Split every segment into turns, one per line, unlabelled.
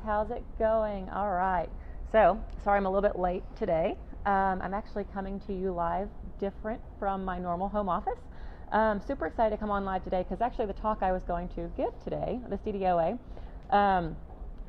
how's it going? All right. So, sorry I'm a little bit late today. I'm actually coming to you live different from my normal home office. Super excited to come on live today because actually the talk I was going to give today, this DDOA,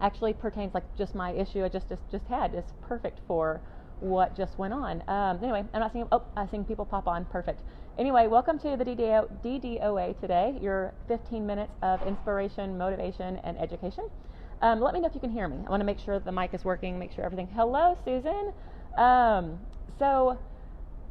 actually pertains like just my issue I just had. It's perfect for what just went on. Anyway, I'm not seeing, I'm seeing people pop on. Perfect. Anyway, welcome to the DDOA today, your 15 minutes of inspiration, motivation, and education. Let me know if you can hear me. I want to make sure the mic is working, make sure everything. Hello, Susan. So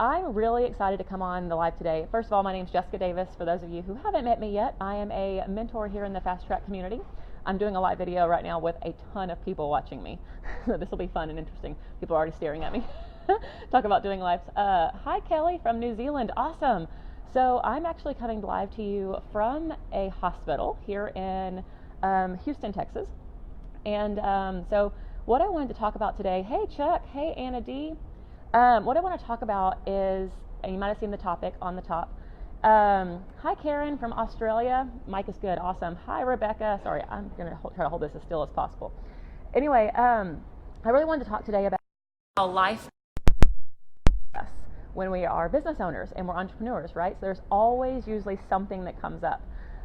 I'm really excited to come on the live today. First of all, my name is Jessica Davis. For those of you who haven't met me yet, I am a mentor here in the Fast Track community. I'm doing a live video right now with a ton of people watching me. So this will be fun and interesting. People are already staring at me. Talk about doing lives. Hi, Kelly from New Zealand. Awesome. So I'm actually coming live to you from a hospital here in Houston, Texas. And so what I wanted to talk about today, hey Chuck, hey Anna D. What I want to talk about is, and you might have seen the topic on the top. Hi Karen from Australia. Mike is good, awesome. Hi Rebecca. Sorry, I'm going to try to hold this as still as possible. Anyway, I really wanted to talk today about how life when we are business owners and we're entrepreneurs, right? So there's always usually something that comes up.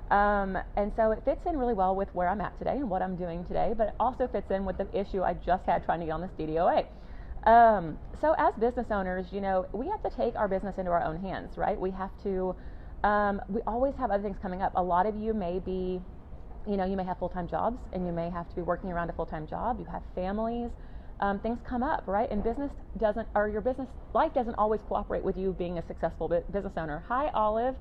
And so it fits in really well with where I'm at today and what I'm doing today, but it also fits in with the issue I just had trying to get on this DDOA. So as business owners, you know, we have to take our business into our own hands, right? We have to, we always have other things coming up. A lot of you may be, you know, you may have full-time jobs and you may have to be working around a full-time job. You have families, things come up, right? And business doesn't, or your business life doesn't always cooperate with you being a successful business owner. Hi, Olive.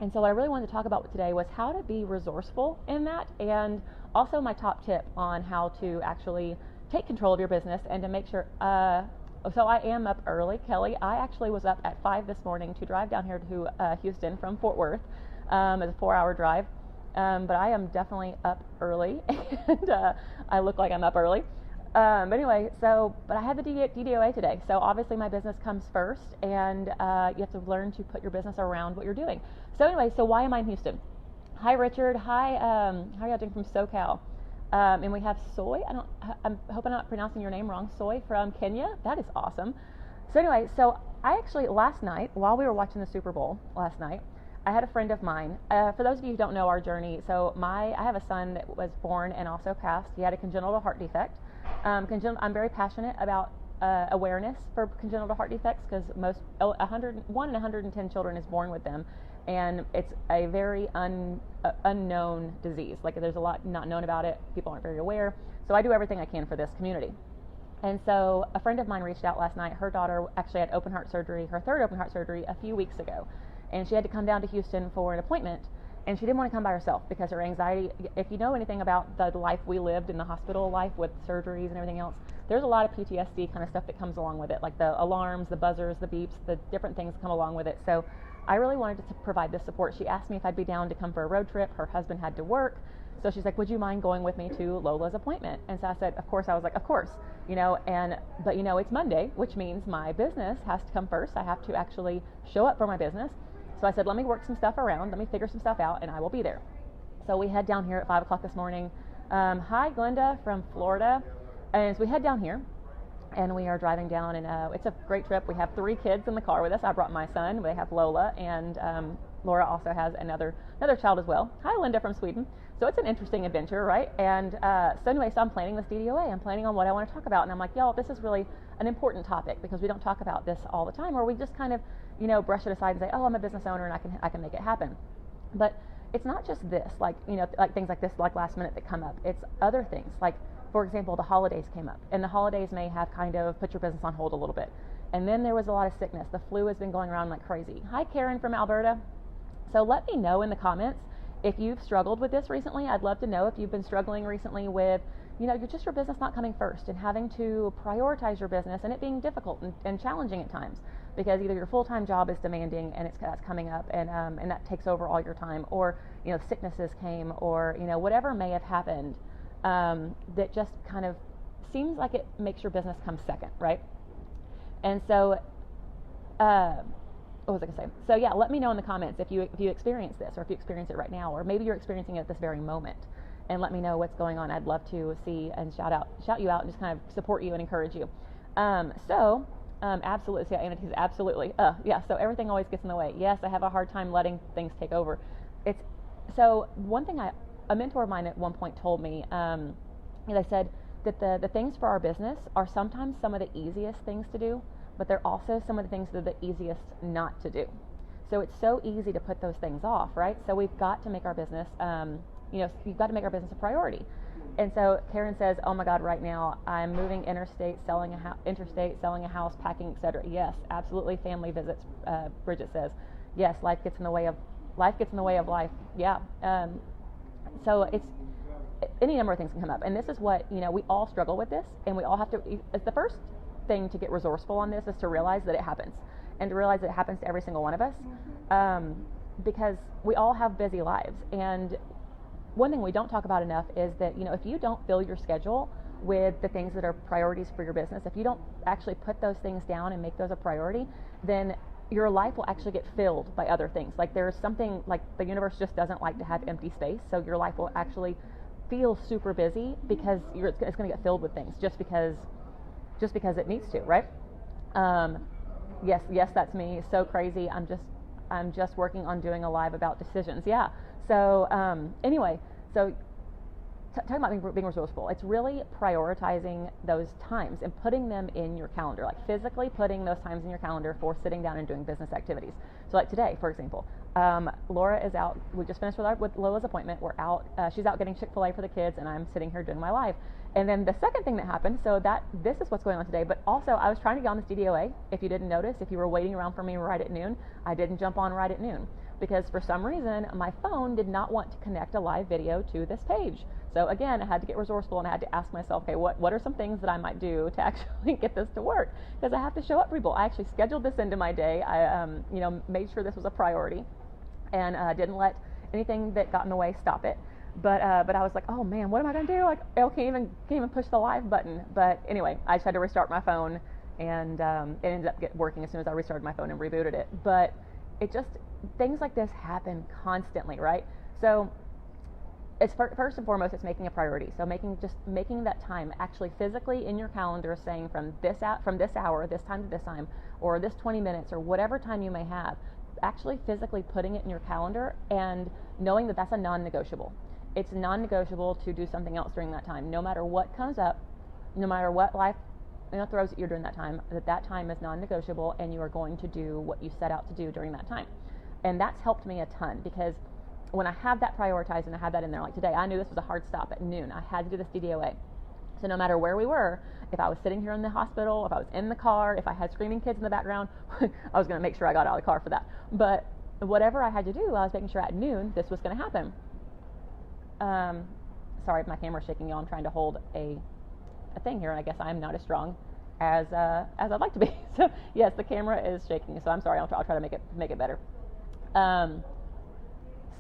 And so what I really wanted to talk about today was how to be resourceful in that, and also my top tip on how to actually take control of your business and to make sure, so I am up early, Kelly. I actually was up at 5 this morning to drive down here to Houston from Fort Worth. It's a 4-hour drive, but I am definitely up early, and I look like I'm up early. But anyway, but I had the DDOA today, so obviously my business comes first, and you have to learn to put your business around what you're doing. So anyway, so why am I in Houston? Hi, Richard. Hi, how are y'all doing from SoCal? And we have Soy. I'm hoping I'm not pronouncing your name wrong. Soy from Kenya. That is awesome. So anyway, so I actually last night, while we were watching the Super Bowl last night, I had a friend of mine. For those of you who don't know our journey, so I have a son that was born and also passed. He had a congenital heart defect. I'm very passionate about awareness for congenital heart defects because one in 110 children is born with them, and it's a very unknown disease. Like there's a lot not known about it. People aren't very aware. So I do everything I can for this community. And so a friend of mine reached out last night. Her daughter actually had open heart surgery, her third open heart surgery a few weeks ago, and she had to come down to Houston for an appointment. And she didn't want to come by herself because her anxiety, if you know anything about the life we lived in the hospital life with surgeries and everything else, there's a lot of PTSD kind of stuff that comes along with it, like the alarms, the buzzers, the beeps, the different things come along with it. So I really wanted to provide this support. She asked me if I'd be down to come for a road trip. Her husband had to work. So she's like, would you mind going with me to Lola's appointment? And so I said, of course. I was like, of course, you know, but you know, it's Monday, which means my business has to come first. I have to actually show up for my business. So I said, let me work some stuff around, let me figure some stuff out, and I will be there. So we head down here at 5 o'clock this morning. Hi, Glenda from Florida. And so we head down here, and we are driving down, and it's a great trip. We have 3 kids in the car with us. I brought my son. They have Lola, and Laura also has another child as well. Hi, Linda from Sweden. So it's an interesting adventure, right? And so anyway, so I'm planning this DDOA. I'm planning on what I want to talk about, and I'm like, y'all, this is really an important topic because we don't talk about this all the time, or we just kind of, you know, brush it aside and say, oh, I'm a business owner and I can make it happen. But it's not just this, like, you know, like things like this, like last minute that come up. It's other things. Like, for example, the holidays came up, and the holidays may have kind of put your business on hold a little bit. And then there was a lot of sickness. The flu has been going around like crazy. Hi, Karen from Alberta. So let me know in the comments if you've struggled with this recently. I'd love to know if you've been struggling recently with, you know, your business not coming first and having to prioritize your business and it being difficult and challenging at times because either your full-time job is demanding and that's coming up and that takes over all your time, or, you know, sicknesses came, or, you know, whatever may have happened that just kind of seems like it makes your business come second, right? And so, what was I going to say? So yeah, let me know in the comments if you experience this, or if you experience it right now, or maybe you're experiencing it at this very moment. and let me know what's going on. I'd love to see and shout you out and just kind of support you and encourage you. Absolutely. See, Anna says absolutely. Yeah. So everything always gets in the way. Yes, I have a hard time letting things take over. It's so one thing a mentor of mine at one point told me. They said that the things for our business are sometimes some of the easiest things to do, but they're also some of the things that are the easiest not to do. So it's so easy to put those things off, right? So we've got to make our business, you've got to make our business a priority. And so Karen says, oh my God, right now I'm moving interstate, selling a house, packing, etc. Yes, absolutely. Family visits. Bridget says, yes, life gets in the way of life. Yeah. So it's any number of things can come up, and this is what we all struggle with this, and we all have to. It's the first thing to get resourceful on this is to realize that it happens, and to realize that it happens to every single one of us, because we all have busy lives. And one thing we don't talk about enough is that if you don't fill your schedule with the things that are priorities for your business, if you don't actually put those things down and make those a priority, then your life will actually get filled by other things. Like there's something like the universe just doesn't like to have empty space, so your life will actually feel super busy because it's going to get filled with things just because it needs to, right? Yes, that's me. So crazy. I'm just working on doing a live about decisions. Yeah. So anyway, talking about being resourceful, it's really prioritizing those times and putting them in your calendar, like physically putting those times in your calendar for sitting down and doing business activities. So like today, for example, Laura is out. We just finished with Lola's appointment. We're out. She's out getting Chick-fil-A for the kids, and I'm sitting here doing my live. And then the second thing that happened, this is what's going on today, but also I was trying to get on this DDOA. If you didn't notice, if you were waiting around for me right at noon, I didn't jump on right at noon because for some reason my phone did not want to connect a live video to this page. So again, I had to get resourceful and I had to ask myself, okay, what are some things that I might do to actually get this to work? Because I have to show up for people. I actually scheduled this into my day. I made sure this was a priority, and didn't let anything that got in the way stop it. But I was like, oh man, what am I going to do? Like, I can't even push the live button. But anyway, I just had to restart my phone, and it ended up working as soon as I restarted my phone and rebooted it. But things like this happen constantly, right? So it's first and foremost, it's making a priority. So making that time actually physically in your calendar, saying from this hour, this time to this time, or this 20 minutes, or whatever time you may have, actually physically putting it in your calendar and knowing that that's a non-negotiable. It's non-negotiable to do something else during that time, no matter what comes up, no matter what life throws at you during that time. That time is non-negotiable, and you are going to do what you set out to do during that time. And that's helped me a ton, because when I have that prioritized and I have that in there, like today, I knew this was a hard stop at noon. I had to do this DDOA. So no matter where we were, if I was sitting here in the hospital, if I was in the car, if I had screaming kids in the background, I was going to make sure I got out of the car for that. But whatever I had to do, I was making sure at noon this was going to happen. Sorry if my camera's shaking, y'all. I'm trying to hold a thing here, and I guess I'm not as strong as I'd like to be. So yes, the camera is shaking. So I'm sorry. I'll try to make it better.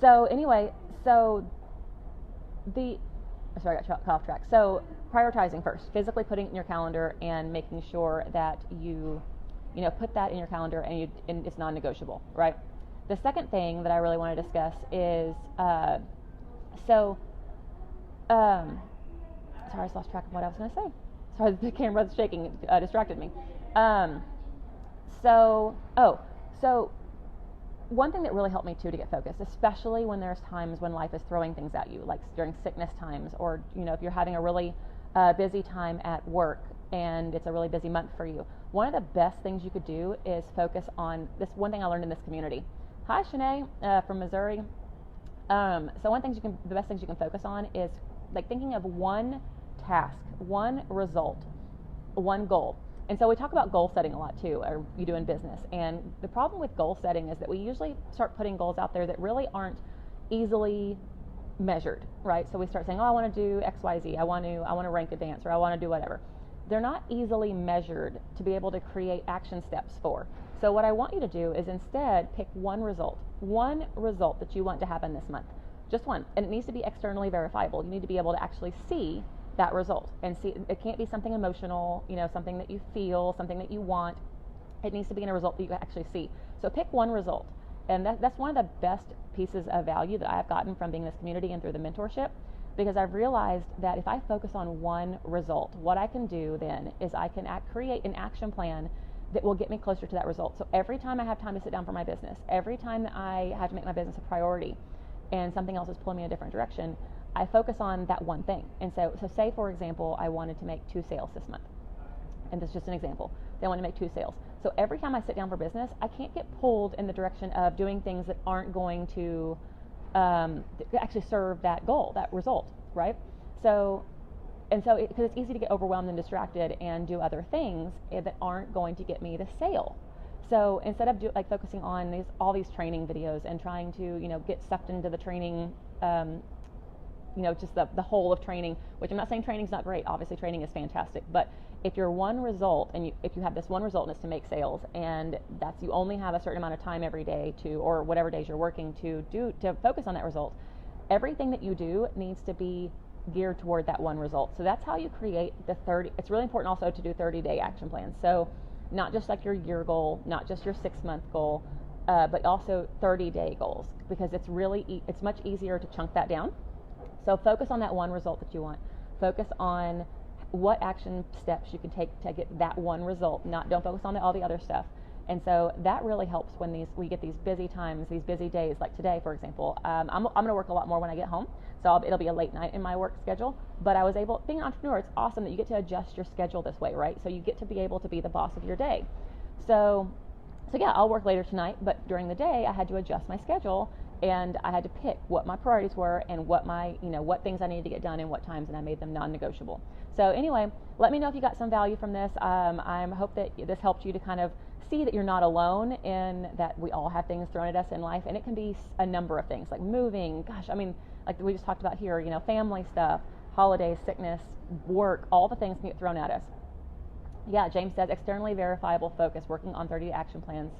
So anyway, I got off track. So prioritizing first, physically putting it in your calendar and making sure that you put that in your calendar and it's non-negotiable, right? The second thing that I really want to discuss is, sorry, I just lost track of what I was going to say. Sorry, the camera's shaking, distracted me. So one thing that really helped me too to get focused, especially when there's times when life is throwing things at you, like during sickness times, or if you're having a really busy time at work and it's a really busy month for you, one of the best things you could do is focus on this one thing I learned in this community. Hi, Shanae from Missouri. So the best things you can focus on is like thinking of one task, one result, one goal. And so we talk about goal setting a lot too, or you do in business. And the problem with goal setting is that we usually start putting goals out there that really aren't easily measured, right? So we start saying, oh, I want to do X, Y, Z. I want to rank advance, or I want to do whatever. They're not easily measured to be able to create action steps for. So what I want you to do is instead pick one result that you want to happen this month. Just one. And it needs to be externally verifiable. You need to be able to actually see that result, and see, it can't be something emotional, something that you feel, something that you want. It needs to be in a result that you can actually see. So pick one result, and that's one of the best pieces of value that I've gotten from being in this community and through the mentorship. because I've realized that if I focus on one result, what I can do then is I can create an action plan that will get me closer to that result. So every time I have time to sit down for my business, every time that I have to make my business a priority and something else is pulling me in a different direction, I focus on that one thing. And so say for example, I wanted to make 2 sales this month. And this is just an example. They want to make 2 sales. So every time I sit down for business, I can't get pulled in the direction of doing things that aren't going to actually serve that goal, that result, right? So because it's easy to get overwhelmed and distracted and do other things that aren't going to get me the sale. So instead of focusing on all these training videos and trying to get sucked into the training, just the whole of training, which I'm not saying training's not great. Obviously training is fantastic, but if your one result, and if you have this one result and it's to make sales, and that's, you only have a certain amount of time every day or whatever days you're working to focus on that result, everything that you do needs to be geared toward that one result. So that's how you create the 30. It's really important also to do 30-day action plans. So not just like your year goal, not just your 6-month goal, but also 30-day goals, because it's much easier to chunk that down. So focus on that one result that you want. Focus on what action steps you can take to get that one result. Don't focus on all the other stuff. And so that really helps when we get these busy times, these busy days, like today, for example. I'm going to work a lot more when I get home, so it'll be a late night in my work schedule. But I was being an entrepreneur, it's awesome that you get to adjust your schedule this way, right? So you get to be able to be the boss of your day. So yeah, I'll work later tonight, but during the day I had to adjust my schedule, and I had to pick what my priorities were and what things I needed to get done and what times, and I made them non-negotiable. So anyway, let me know if you got some value from this. I hope that this helped you to kind of see that you're not alone in that. We all have things thrown at us in life, and it can be a number of things, like moving, like we just talked about here, family stuff, holidays, sickness, work, all the things can get thrown at us. Yeah, James says externally verifiable focus, working on 30-day action plans.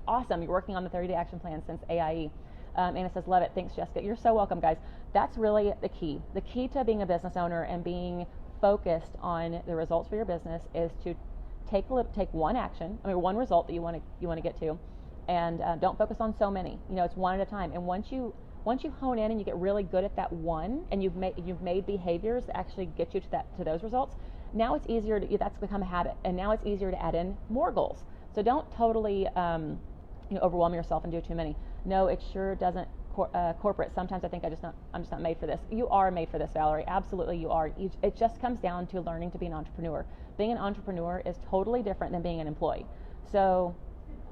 Awesome, you're working on the 30-day action plan since AIE. Anna says, love it. Thanks, Jessica. You're so welcome, guys. That's really the key. The key to being a business owner and being focused on the results for your business is to take one action, one result that you want to get to, and don't focus on so many. It's one at a time. And once you hone in and you get really good at that one, and you've made behaviors that actually get you to those results, now it's easier that's become a habit, and now it's easier to add in more goals. So don't totally overwhelm yourself and do too many. No, it sure doesn't. Corporate. Sometimes I think I'm just not made for this. You are made for this, Valerie. Absolutely, you are. It just comes down to learning to be an entrepreneur. Being an entrepreneur is totally different than being an employee. So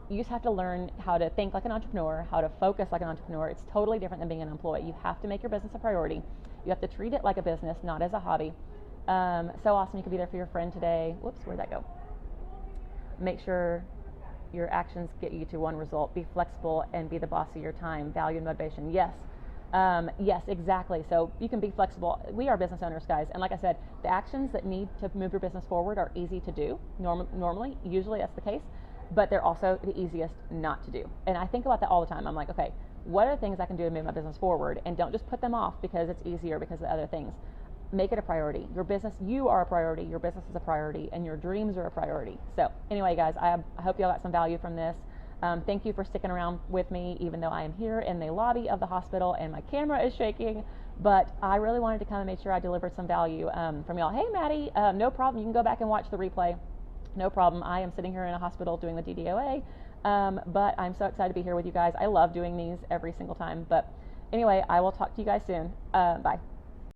you just have to learn how to think like an entrepreneur, how to focus like an entrepreneur. It's totally different than being an employee. You have to make your business a priority. You have to treat it like a business, not as a hobby. So awesome. You could be there for your friend today. Whoops, where'd that go? Make sure your actions get you to one result. Be flexible and be the boss of your time. Value and motivation. Yes. Yes, exactly. So you can be flexible. We are business owners, guys. And like I said, the actions that need to move your business forward are easy to do. Normally, usually that's the case, but they're also the easiest not to do. And I think about that all the time. I'm like, okay, what are the things I can do to move my business forward? And don't just put them off because it's easier because of other things. Make it a priority. Your business, you are a priority, your business is a priority, and your dreams are a priority. So anyway, guys, I hope you all got some value from this. Thank you for sticking around with me, even though I am here in the lobby of the hospital and my camera is shaking. But I really wanted to kind of make sure I delivered some value from y'all. Hey, Maddie, no problem. You can go back and watch the replay. No problem. I am sitting here in a hospital doing the DDOA, but I'm so excited to be here with you guys. I love doing these every single time. But anyway, I will talk to you guys soon. Bye.